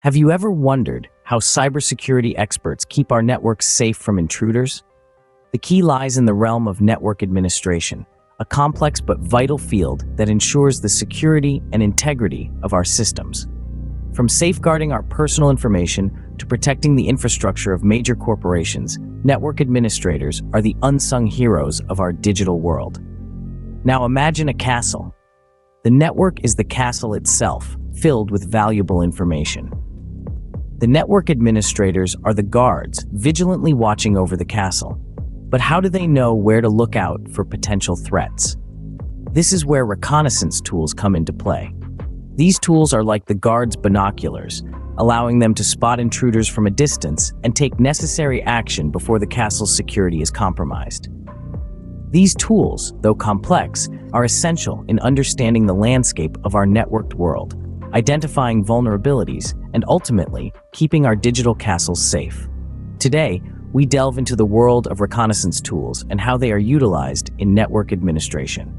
Have you ever wondered how cybersecurity experts keep our networks safe from intruders? The key lies in the realm of network administration, a complex but vital field that ensures the security and integrity of our systems. From safeguarding our personal information to protecting the infrastructure of major corporations, network administrators are the unsung heroes of our digital world. Now imagine a castle. The network is the castle itself, filled with valuable information. The network administrators are the guards, vigilantly watching over the castle. But how do they know where to look out for potential threats? This is where reconnaissance tools come into play. These tools are like the guards' binoculars, allowing them to spot intruders from a distance and take necessary action before the castle's security is compromised. These tools, though complex, are essential in understanding the landscape of our networked world, identifying vulnerabilities, and ultimately keeping our digital castles safe. Today, we delve into the world of reconnaissance tools and how they are utilized in network administration.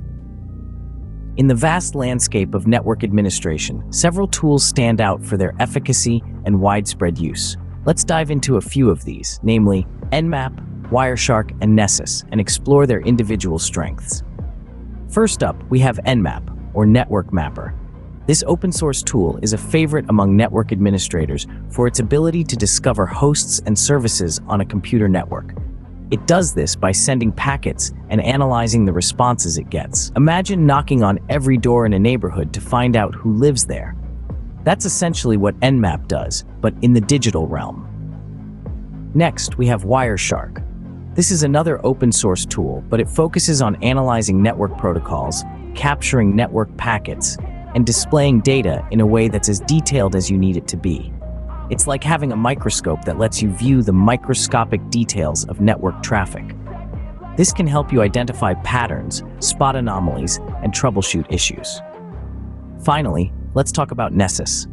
In the vast landscape of network administration, several tools stand out for their efficacy and widespread use. Let's dive into a few of these, namely Nmap, Wireshark, and Nessus, and explore their individual strengths. First up, we have Nmap, or Network Mapper. This open-source tool is a favorite among network administrators for its ability to discover hosts and services on a computer network. It does this by sending packets and analyzing the responses it gets. Imagine knocking on every door in a neighborhood to find out who lives there. That's essentially what Nmap does, but in the digital realm. Next, we have Wireshark. This is another open-source tool, but it focuses on analyzing network protocols, capturing network packets, and displaying data in a way that's as detailed as you need it to be. It's like having a microscope that lets you view the microscopic details of network traffic. This can help you identify patterns, spot anomalies, and troubleshoot issues. Finally, let's talk about Nessus.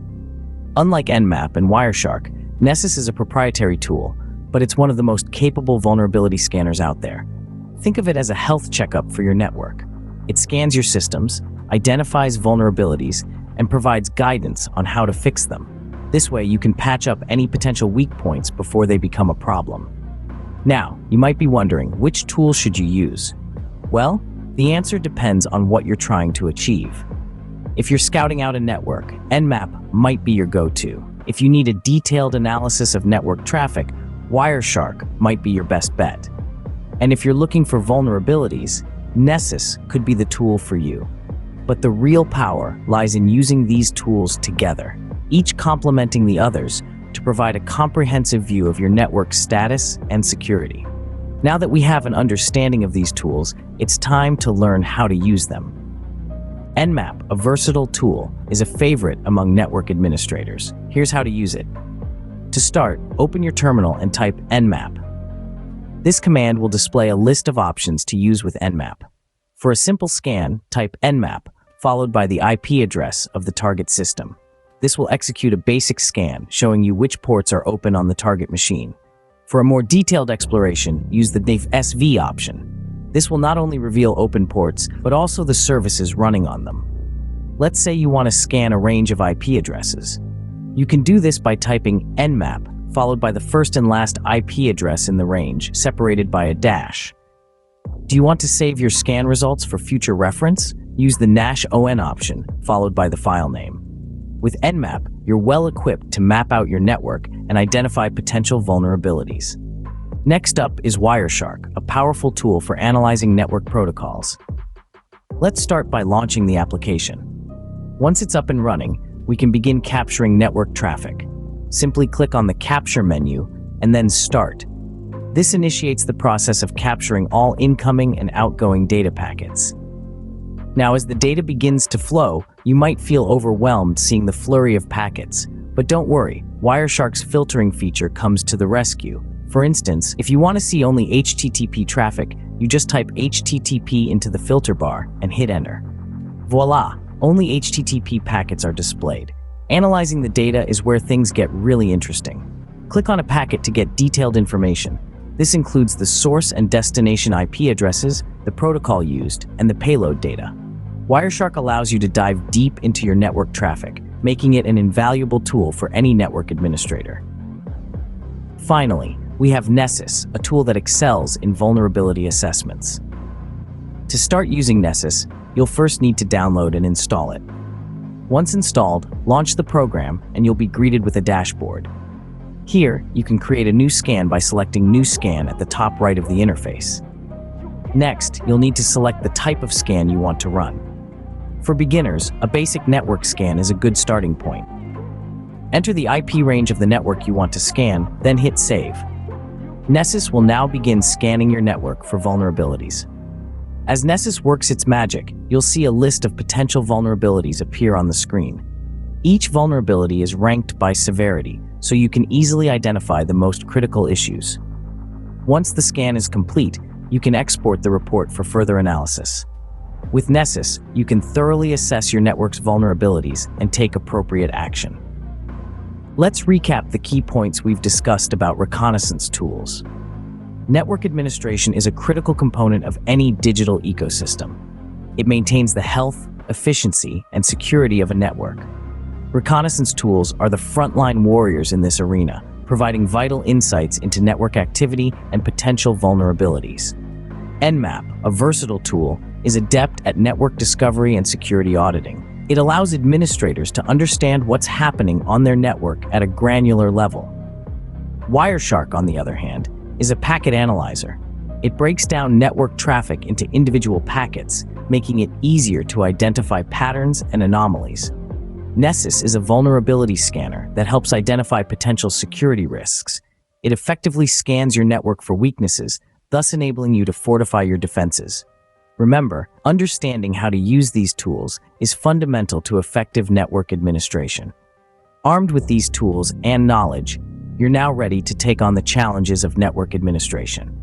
Unlike Nmap and Wireshark, Nessus is a proprietary tool, but it's one of the most capable vulnerability scanners out there. Think of it as a health checkup for your network. It scans your systems, identifies vulnerabilities, and provides guidance on how to fix them. This way, you can patch up any potential weak points before they become a problem. Now, you might be wondering, which tool should you use? Well, the answer depends on what you're trying to achieve. If you're scouting out a network, Nmap might be your go-to. If you need a detailed analysis of network traffic, Wireshark might be your best bet. And if you're looking for vulnerabilities, Nessus could be the tool for you. But the real power lies in using these tools together, each complementing the others to provide a comprehensive view of your network's status and security. Now that we have an understanding of these tools, it's time to learn how to use them. Nmap, a versatile tool, is a favorite among network administrators. Here's how to use it. To start, open your terminal and type Nmap. This command will display a list of options to use with Nmap. For a simple scan, type Nmap, followed by the IP address of the target system. This will execute a basic scan, showing you which ports are open on the target machine. For a more detailed exploration, use the SV option. This will not only reveal open ports, but also the services running on them. Let's say you want to scan a range of IP addresses. You can do this by typing Nmap, followed by the first and last IP address in the range, separated by a dash. Do you want to save your scan results for future reference? Use the -on option, followed by the file name. With Nmap, you're well equipped to map out your network and identify potential vulnerabilities. Next up is Wireshark, a powerful tool for analyzing network protocols. Let's start by launching the application. Once it's up and running, we can begin capturing network traffic. Simply click on the Capture menu and then Start. This initiates the process of capturing all incoming and outgoing data packets. Now, as the data begins to flow, you might feel overwhelmed seeing the flurry of packets. But don't worry, Wireshark's filtering feature comes to the rescue. For instance, if you want to see only HTTP traffic, you just type HTTP into the filter bar and hit Enter. Voila! Only HTTP packets are displayed. Analyzing the data is where things get really interesting. Click on a packet to get detailed information. This includes the source and destination IP addresses, the protocol used, and the payload data. Wireshark allows you to dive deep into your network traffic, making it an invaluable tool for any network administrator. Finally, we have Nessus, a tool that excels in vulnerability assessments. To start using Nessus, you'll first need to download and install it. Once installed, launch the program and you'll be greeted with a dashboard. Here, you can create a new scan by selecting New Scan at the top right of the interface. Next, you'll need to select the type of scan you want to run. For beginners, a basic network scan is a good starting point. Enter the IP range of the network you want to scan, then hit Save. Nessus will now begin scanning your network for vulnerabilities. As Nessus works its magic, you'll see a list of potential vulnerabilities appear on the screen. Each vulnerability is ranked by severity, so you can easily identify the most critical issues. Once the scan is complete, you can export the report for further analysis. With Nessus, you can thoroughly assess your network's vulnerabilities and take appropriate action. Let's recap the key points we've discussed about reconnaissance tools. Network administration is a critical component of any digital ecosystem. It maintains the health, efficiency, and security of a network. Reconnaissance tools are the frontline warriors in this arena, providing vital insights into network activity and potential vulnerabilities. Nmap, a versatile tool, is adept at network discovery and security auditing. It allows administrators to understand what's happening on their network at a granular level. Wireshark, on the other hand, is a packet analyzer. It breaks down network traffic into individual packets, making it easier to identify patterns and anomalies. Nessus is a vulnerability scanner that helps identify potential security risks. It effectively scans your network for weaknesses, thus enabling you to fortify your defenses. Remember, understanding how to use these tools is fundamental to effective network administration. Armed with these tools and knowledge, you're now ready to take on the challenges of network administration.